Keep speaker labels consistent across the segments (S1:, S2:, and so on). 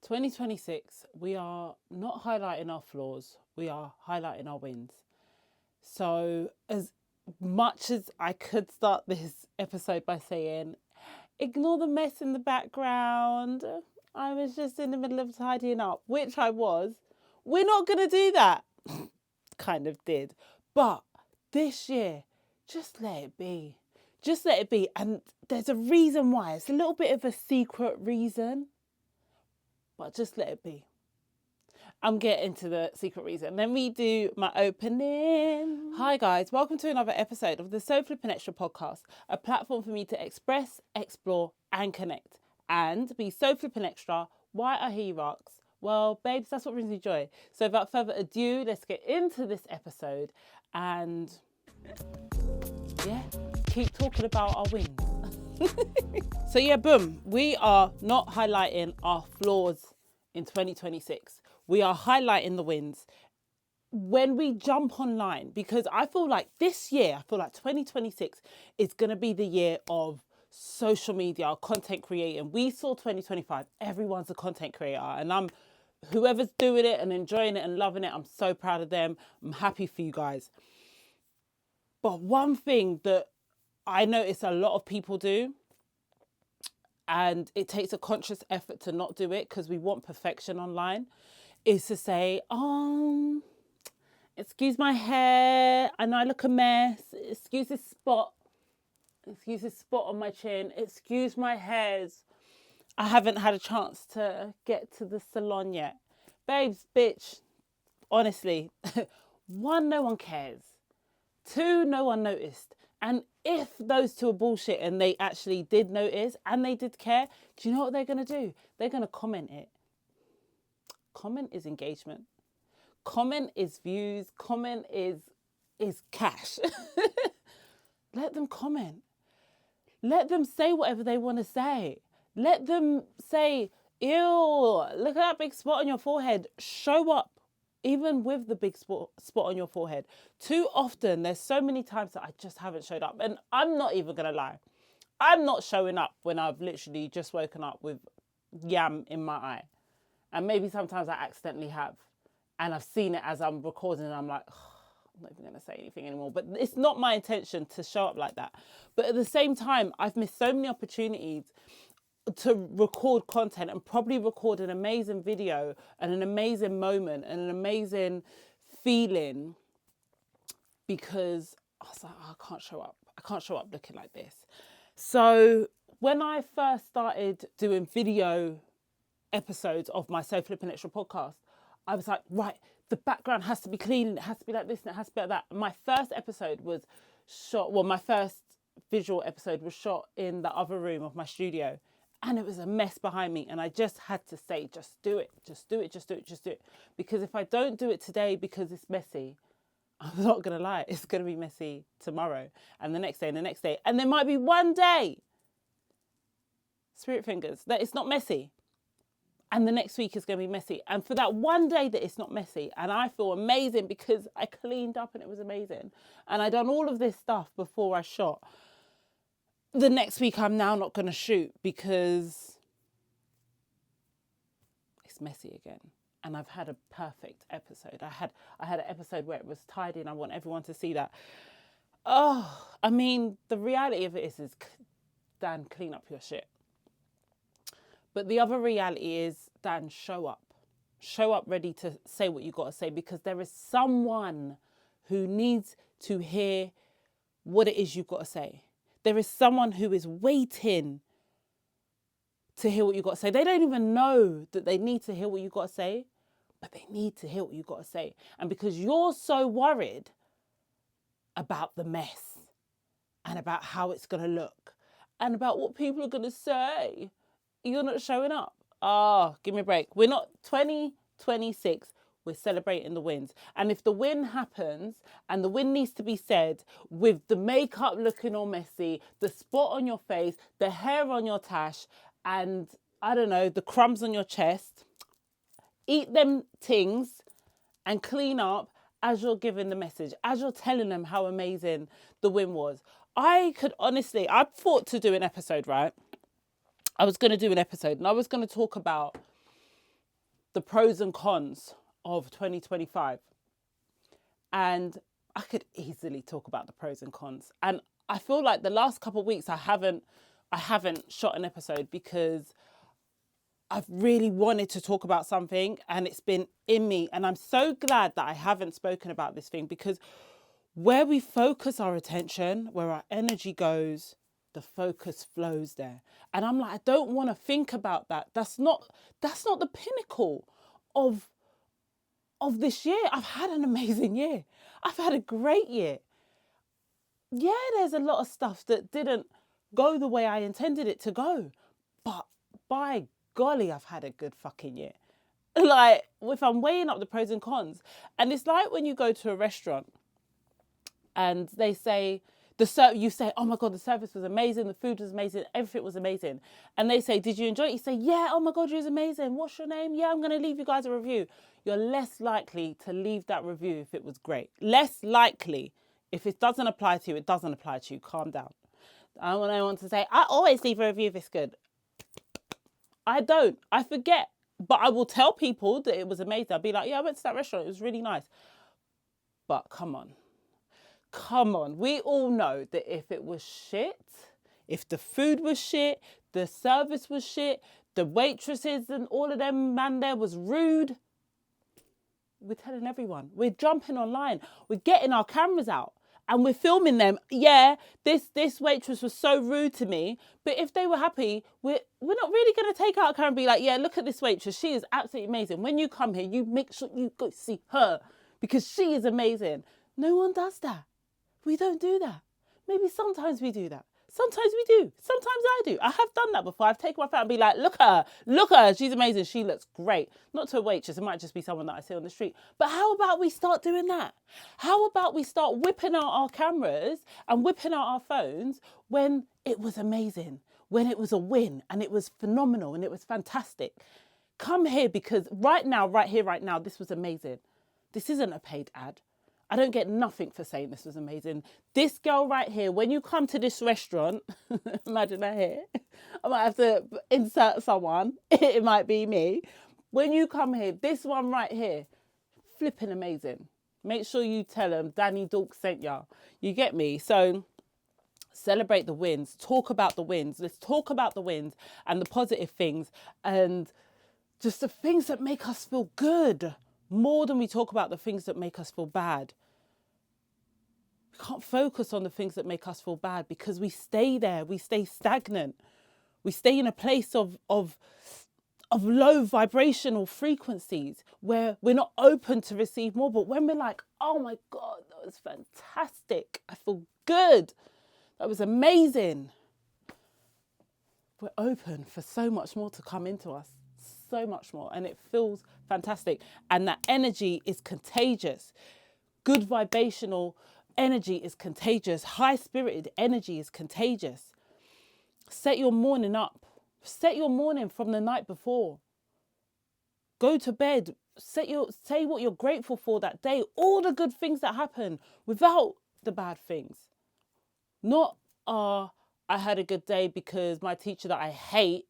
S1: 2026, we are not highlighting our flaws, we are highlighting our wins. So, as much as I could start this episode by saying, ignore the mess in the background, I was just in the middle of tidying up, which I was, we're not going to do that. Kind of did. But this year, just let it be. Just let it be. And there's a reason why. It's a little bit of a secret reason. But just let it be. I'm getting to the secret reason. Let me do my opening. Hi guys, welcome to another episode of the So Flippin' Extra podcast, a platform for me to express, explore and connect and be so flippin' extra. Why I hear you rocks. Well, babes, that's what brings me joy. So without further ado, let's get into this episode and keep talking about our wins. So boom, we are not highlighting our flaws in 2026. We are highlighting the wins. When we jump online, because I feel like this year, 2026 is going to be the year of social media, content creating. We saw 2025, everyone's a content creator, and whoever's doing it and enjoying it and loving it, I'm so proud of them. I'm happy for you guys. But one thing that I notice a lot of people do, and it takes a conscious effort to not do it because we want perfection online, is to say, excuse my hair, I know I look a mess, excuse this spot on my chin, excuse my hairs, I haven't had a chance to get to the salon yet. Babes, bitch, honestly, 1, no one cares. 2, no one noticed. And if those 2 are bullshit and they actually did notice and they did care, do you know what they're going to do? They're going to comment it. Comment is engagement. Comment is views. Comment is cash. Let them comment. Let them say whatever they want to say. Let them say, ew, look at that big spot on your forehead. Show up. Even with the big spot on your forehead. Too often, there's so many times that I just haven't showed up. And I'm not even going to lie. I'm not showing up when I've literally just woken up with yam in my eye. And maybe sometimes I accidentally have. And I've seen it as I'm recording and I'm like, I'm not even going to say anything anymore. But it's not my intention to show up like that. But at the same time, I've missed so many opportunities to record content and probably record an amazing video and an amazing moment and an amazing feeling because I was like, I can't show up. I can't show up looking like this. So when I first started doing video episodes of my So Flippin' Extra podcast, I was like, right, the background has to be clean. It has to be like this and it has to be like that. My first episode was shot, my first visual episode was shot in the other room of my studio. And it was a mess behind me. And I just had to say, just do it. Just do it. Just do it. Just do it. Because if I don't do it today because it's messy, I'm not going to lie. It's going to be messy tomorrow and the next day and the next day. And there might be one day, spirit fingers, that it's not messy. And the next week is going to be messy. And for that one day that it's not messy, and I feel amazing because I cleaned up and it was amazing. And I done all of this stuff before I shot. The next week I'm now not going to shoot because it's messy again. And I've had a perfect episode. I had an episode where it was tidy and I want everyone to see that. Oh, I mean, the reality of it is Dan, clean up your shit. But the other reality is, Dan, show up. Show up ready to say what you got to say because there is someone who needs to hear what it is you've got to say. There is someone who is waiting to hear what you got to say. They don't even know that they need to hear what you got to say, but they need to hear what you got to say. And because you're so worried about the mess and about how it's going to look and about what people are going to say, you're not showing up. Give me a break. We're not 2026. We're celebrating the wins. And if the win happens and the win needs to be said with the makeup looking all messy, the spot on your face, the hair on your tash, and I don't know, the crumbs on your chest, eat them things and clean up as you're giving the message, as you're telling them how amazing the win was. I thought to do an episode, right? I was going to do an episode and I was going to talk about the pros and cons of 2025. And I could easily talk about the pros and cons. And I feel like the last couple of weeks I haven't shot an episode because I've really wanted to talk about something and it's been in me. And I'm so glad that I haven't spoken about this thing, because where we focus our attention, where our energy goes, the focus flows there. And I'm like, I don't want to think about that. That's not the pinnacle of this year. I've had an amazing year. I've had a great year. Yeah, there's a lot of stuff that didn't go the way I intended it to go. But by golly, I've had a good fucking year. Like, if I'm weighing up the pros and cons, and it's like when you go to a restaurant and they say, you say, oh my God, the service was amazing, the food was amazing, everything was amazing. And they say, did you enjoy it? You say, yeah, oh my God, you was amazing. What's your name? Yeah, I'm going to leave you guys a review. You're less likely to leave that review if it was great. Less likely. If it doesn't apply to you, it doesn't apply to you. Calm down. I want to say, I always leave a review if it's good. I don't. I forget. But I will tell people that it was amazing. I'll be like, yeah, I went to that restaurant. It was really nice. But come on. We all know that if it was shit, if the food was shit, the service was shit, the waitresses and all of them man there was rude, we're telling everyone. We're jumping online. We're getting our cameras out and we're filming them. Yeah, this waitress was so rude to me. But if they were happy, we're not really going to take out a camera and be like, yeah, look at this waitress. She is absolutely amazing. When you come here, you make sure you go see her because she is amazing. No one does that. We don't do that. Maybe sometimes we do that. Sometimes we do. Sometimes I do. I have done that before. I've taken my phone and be like, look at her. She's amazing. She looks great. Not to a waitress. It might just be someone that I see on the street. But how about we start doing that? How about we start whipping out our cameras and whipping out our phones when it was amazing, when it was a win and it was phenomenal and it was fantastic? Come here because right now, this was amazing. This isn't a paid ad. I don't get nothing for saying this was amazing. This girl right here, when you come to this restaurant, imagine her here. I might have to insert someone. It might be me. When you come here, this one right here, flipping amazing. Make sure you tell them Dani Dawks sent y'all. You get me? So celebrate the wins. Talk about the wins. Let's talk about the wins and the positive things and just the things that make us feel good. More than we talk about the things that make us feel bad. We can't focus on the things that make us feel bad because we stay there. We stay stagnant. We stay in a place of low vibrational frequencies where we're not open to receive more. But when we're like, oh my God, that was fantastic. I feel good. That was amazing. We're open for so much more to come into us. So much more, and it feels fantastic, and that energy is contagious. Good vibrational energy is contagious. High spirited energy is contagious. Set your morning up. Set your morning from the night before. Go to bed. Say what you're grateful for that day. All the good things that happen without the bad things. Not I had a good day because my teacher that I hate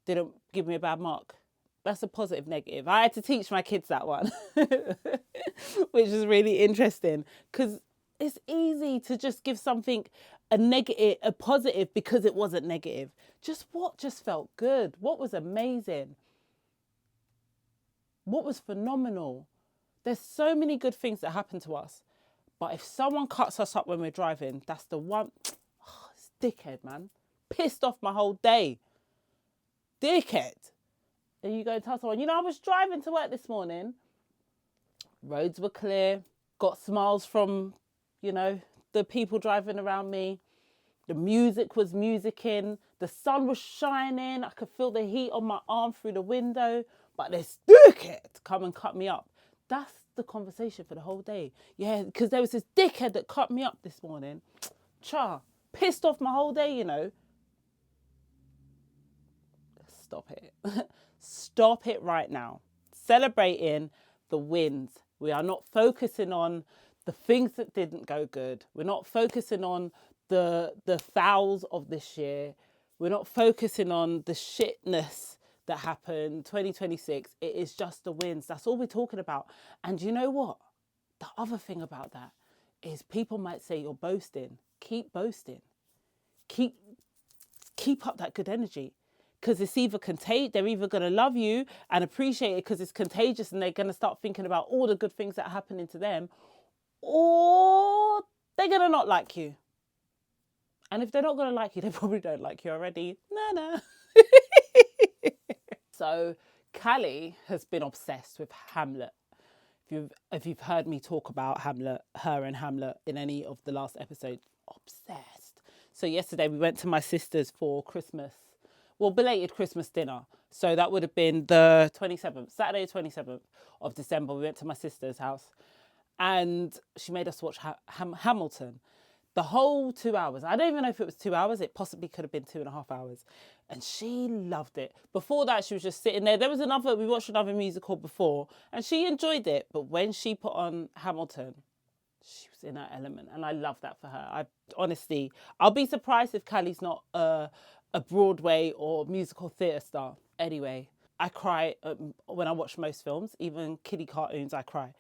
S1: didn't give me a bad mark. That's a positive negative. I had to teach my kids that one, which is really interesting because it's easy to just give something a positive because it wasn't negative. What just felt good? What was amazing? What was phenomenal? There's so many good things that happen to us. But if someone cuts us up when we're driving, that's the one. Oh, it's dickhead, man. Pissed off my whole day. Dickhead. And you go tell someone, I was driving to work this morning. Roads were clear. Got smiles from, the people driving around me. The music was musicking. The sun was shining. I could feel the heat on my arm through the window. But this dickhead come and cut me up. That's the conversation for the whole day. Yeah, because there was this dickhead that cut me up this morning. Pissed off my whole day, Stop it. Stop it right now. Celebrating the wins. We are not focusing on the things that didn't go good. We're not focusing on the fouls of this year. We're not focusing on the shitness that happened, 2026, it is just the wins. That's all we're talking about. And you know what? The other thing about that is people might say you're boasting. Keep boasting. Keep up that good energy, because it's either they're either going to love you and appreciate it because it's contagious and they're going to start thinking about all the good things that are happening to them, or they're going to not like you. And if they're not going to like you, they probably don't like you already. No. So Callie has been obsessed with Hamlet. If you've heard me talk about Hamlet, her and Hamlet in any of the last episodes, obsessed. So yesterday we went to my sister's for Christmas, belated Christmas dinner. So that would have been the 27th, Saturday 27th of December. We went to my sister's house and she made us watch Hamilton. The whole 2 hours. I don't even know if it was 2 hours. It possibly could have been 2.5 hours. And she loved it. Before that, she was just sitting there. We watched another musical before and she enjoyed it. But when she put on Hamilton, she was in her element. And I love that for her. I'll be surprised if Callie's not a Broadway or musical theatre star. Anyway, I cry when I watch most films, even kiddie cartoons, I cry.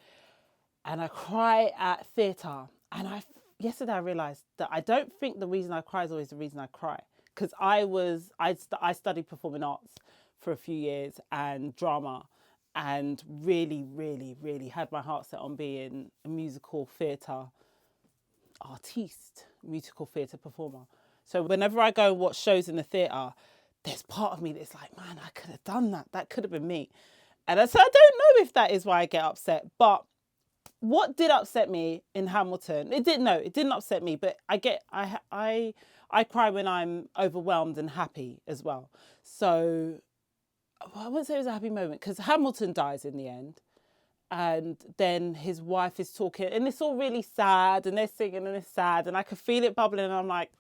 S1: And I cry at theatre. And yesterday I realised that I don't think the reason I cry is always the reason I cry. Because I studied performing arts for a few years and drama, and really, really, really had my heart set on being a musical theatre artiste, musical theatre performer. So whenever I go and watch shows in the theatre, there's part of me that's like, man, I could have done that. That could have been me. And so I don't know if that is why I get upset, but what did upset me in Hamilton, it didn't upset me, but I cry when I'm overwhelmed and happy as well. So I wouldn't say it was a happy moment because Hamilton dies in the end. And then his wife is talking and it's all really sad and they're singing and it's sad and I could feel it bubbling and I'm like,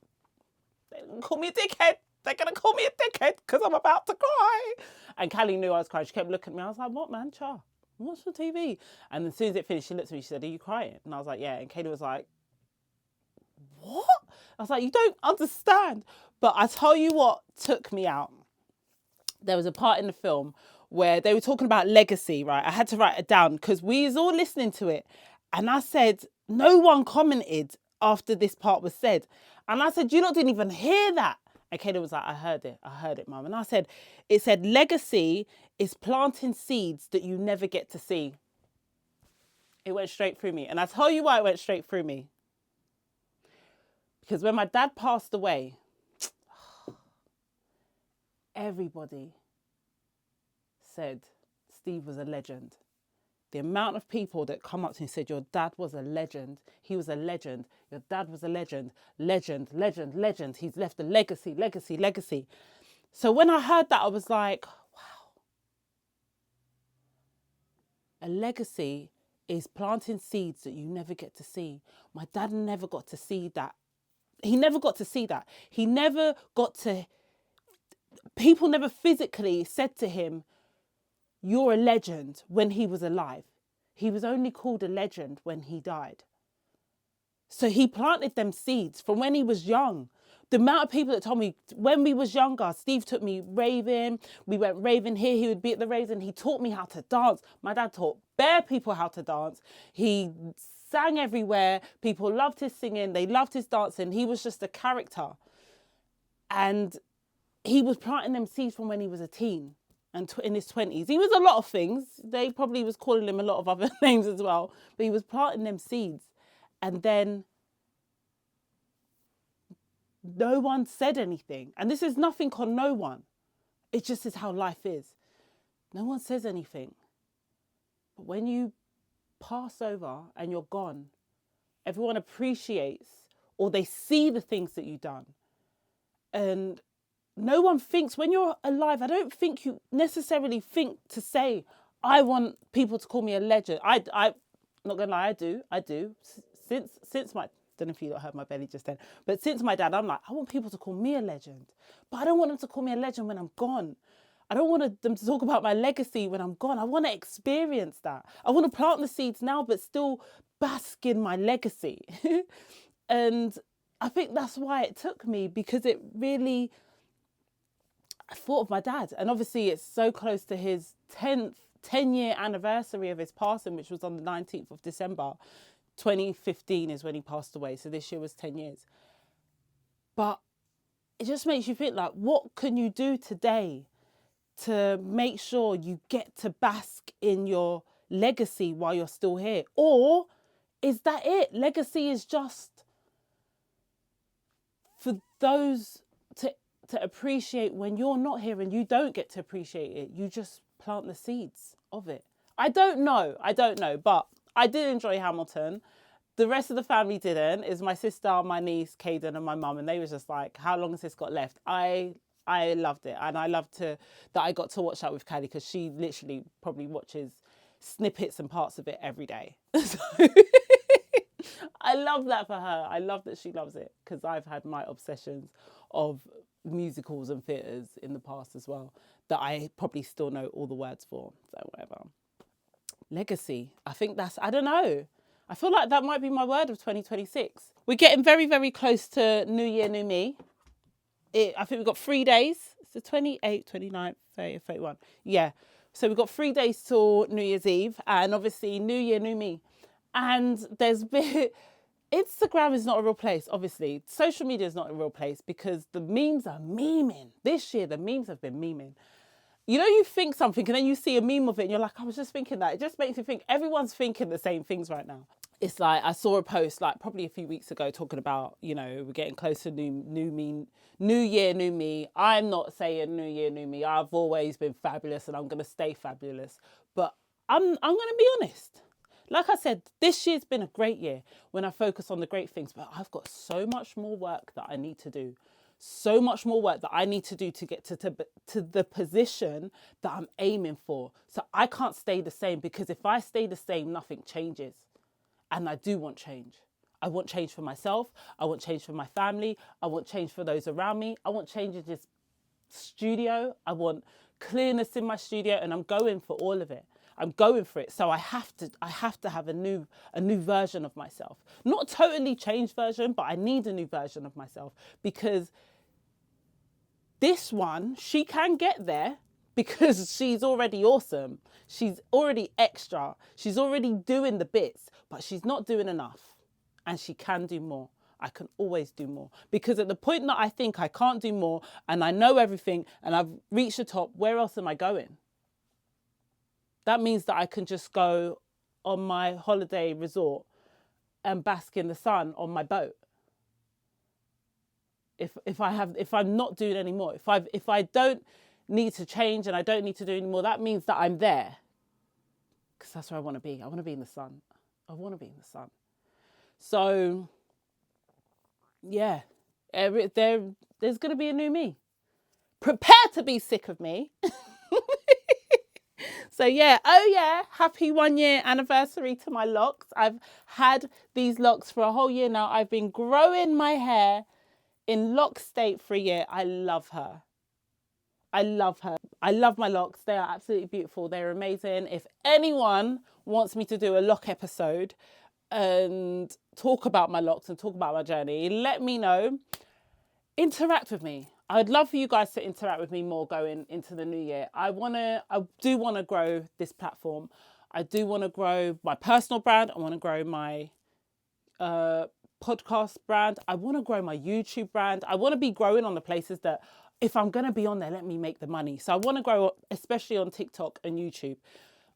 S1: they're going to call me a dickhead. They're going to call me a dickhead because I'm about to cry. And Callie knew I was crying. She kept looking at me. I was like, what, man, Char? What's on TV? And as soon as it finished, she looked at me. She said, are you crying? And I was like, yeah. And Callie was like, what? I was like, you don't understand. But I tell you what took me out. There was a part in the film where they were talking about legacy, right? I had to write it down because we was all listening to it. And I said, no one commented after this part was said. And I said, you lot didn't even hear that. And Caleb was like, I heard it, Mum. And I said, it said, legacy is planting seeds that you never get to see. It went straight through me. And I tell you why it went straight through me. Because when my dad passed away, everybody said Steve was a legend. The amount of people that come up to me and said, your dad was a legend. He was a legend. Your dad was a legend. Legend, legend, legend. He's left a legacy, legacy, legacy. So when I heard that, I was like, wow. A legacy is planting seeds that you never get to see. My dad never got to see that. He never got to see that. He never got to... People never physically said to him, you're a legend when he was alive. He was only called a legend when he died. So he planted them seeds from when he was young. The amount of people that told me when we was younger, Steve took me raving. We went raving here. He would be at the raves and he taught me how to dance. My dad taught bare people how to dance. He sang everywhere. People loved his singing. They loved his dancing. He was just a character. And he was planting them seeds from when he was a teen and in his 20s. He was a lot of things. They probably was calling him a lot of other names as well. But he was planting them seeds. And then no one said anything. And this is nothing on no one. It just is how life is. No one says anything. But when you pass over and you're gone, everyone appreciates or they see the things that you've done. And no one thinks, when you're alive, I don't think you necessarily think to say, I want people to call me a legend. I'm not going to lie, I do. Since my, don't know if you heard my belly just then, but since my dad, I'm like, I want people to call me a legend. But I don't want them to call me a legend when I'm gone. I don't want them to talk about my legacy when I'm gone. I want to experience that. I want to plant the seeds now, but still bask in my legacy. And I think that's why it took me, because it really... I thought of my dad. And obviously it's so close to his 10-year anniversary of his passing, which was on the 19th of December. 2015 is when he passed away. So this year was 10 years. But it just makes you think, like, what can you do today to make sure you get to bask in your legacy while you're still here? Or is that it? Legacy is just for those to appreciate when you're not here and you don't get to appreciate it. You just plant the seeds of it. I don't know, but I did enjoy Hamilton. The rest of the family didn't. Is my sister, my niece, Caden, and my mum, and they were just like, how long has this got left? I loved it, and I loved that I got to watch that with Callie, because she literally probably watches snippets and parts of it every day. So I love that for her. I love that she loves it, because I've had my obsessions of musicals and theatres in the past as well, that I probably still know all the words for. So whatever. Legacy. I think that's, I don't know. I feel like that might be my word of 2026. We're getting very, very close to New Year, New Me. I think we've got 3 days. It's the 28th, 29th, 30th, 31. Yeah. So we've got 3 days till New Year's Eve, and obviously New Year, New Me. And there's been, Instagram is not a real place, obviously. Social media is not a real place, because the memes are memeing. This year, the memes have been memeing. You know, you think something and then you see a meme of it and you're like, I was just thinking that. It just makes you think everyone's thinking the same things right now. It's like, I saw a post like probably a few weeks ago talking about, you know, we're getting close to New Year, New Me. I'm not saying New Year, New Me. I've always been fabulous and I'm going to stay fabulous. But I'm going to be honest. Like I said, this year's been a great year when I focus on the great things, but I've got so much more work that I need to do. So much more work that I need to do to get to the position that I'm aiming for. So I can't stay the same, because if I stay the same, nothing changes. And I do want change. I want change for myself. I want change for my family. I want change for those around me. I want change in this studio. I want clearness in my studio, and I'm going for all of it. I'm going for it. So I have to have a new version of myself. Not a totally changed version, but I need a new version of myself, because this one, she can get there because she's already awesome. She's already extra. She's already doing the bits, but she's not doing enough, and she can do more. I can always do more, because at the point that I think I can't do more and I know everything and I've reached the top, where else am I going? That means that I can just go on my holiday resort and bask in the sun on my boat. If I'm not doing any more, if I don't need to change and I don't need to do any more, that means that I'm there. Because that's where I want to be. I want to be in the sun. I want to be in the sun. So, yeah, there's going to be a new me. Prepare to be sick of me. So yeah, oh yeah, happy 1 year anniversary to my locks. I've had these locks for a whole year now. I've been growing my hair in lock state for a year. I love her. I love her. I love my locks. They are absolutely beautiful. They're amazing. If anyone wants me to do a lock episode and talk about my locks and talk about my journey, let me know. Interact with me. I'd love for you guys to interact with me more going into the new year. I do want to grow this platform. I do want to grow my personal brand. I want to grow my podcast brand. I want to grow my YouTube brand. I want to be growing on the places that, if I'm going to be on there, let me make the money. So I want to grow, especially on TikTok and YouTube.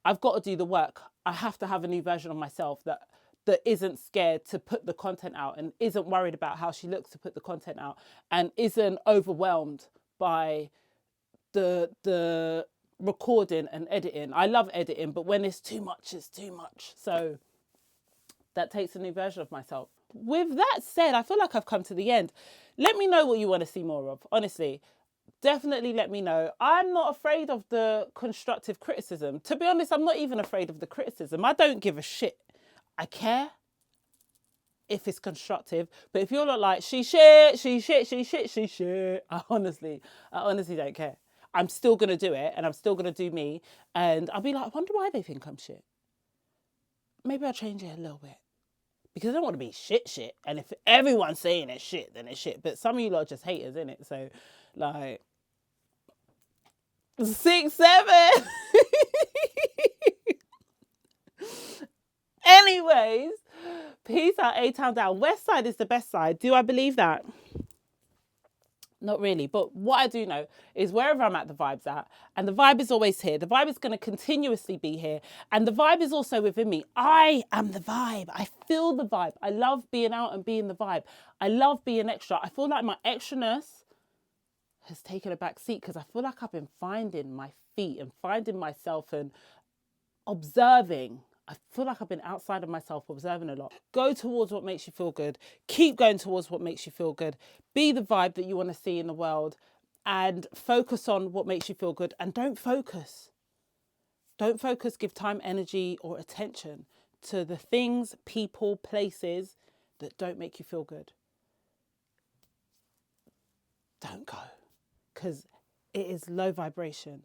S1: I've got to do the work. I have to have a new version of myself that isn't scared to put the content out and isn't worried about how she looks to put the content out and isn't overwhelmed by the recording and editing. I love editing, but when it's too much, it's too much. So that takes a new version of myself. With that said, I feel like I've come to the end. Let me know what you want to see more of, honestly. Definitely let me know. I'm not afraid of the constructive criticism. To be honest, I'm not even afraid of the criticism. I don't give a shit. I care if it's constructive, but if you're not like, she shit, I honestly don't care. I'm still going to do it, and I'm still going to do me, and I'll be like, I wonder why they think I'm shit. Maybe I'll change it a little bit, because I don't want to be shit, and if everyone's saying it's shit, then it's shit, but some of you lot are just haters, innit? So, like, 6, 7. Anyways, peace out, A-Town down. West side is the best side. Do I believe that? Not really. But what I do know is wherever I'm at, the vibe's at. And the vibe is always here. The vibe is going to continuously be here. And the vibe is also within me. I am the vibe. I feel the vibe. I love being out and being the vibe. I love being extra. I feel like my extraness has taken a back seat because I feel like I've been finding my feet and finding myself and observing. I feel like I've been outside of myself observing a lot. Go towards what makes you feel good. Keep going towards what makes you feel good. Be the vibe that you want to see in the world and focus on what makes you feel good. And don't focus. Give time, energy or attention to the things, people, places that don't make you feel good. Don't go because it is low vibration.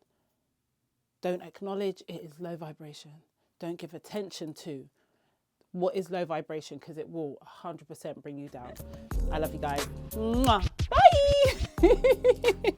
S1: Don't acknowledge it is low vibration. Don't give attention to what is low vibration because it will 100% bring you down. I love you guys. Mwah. Bye.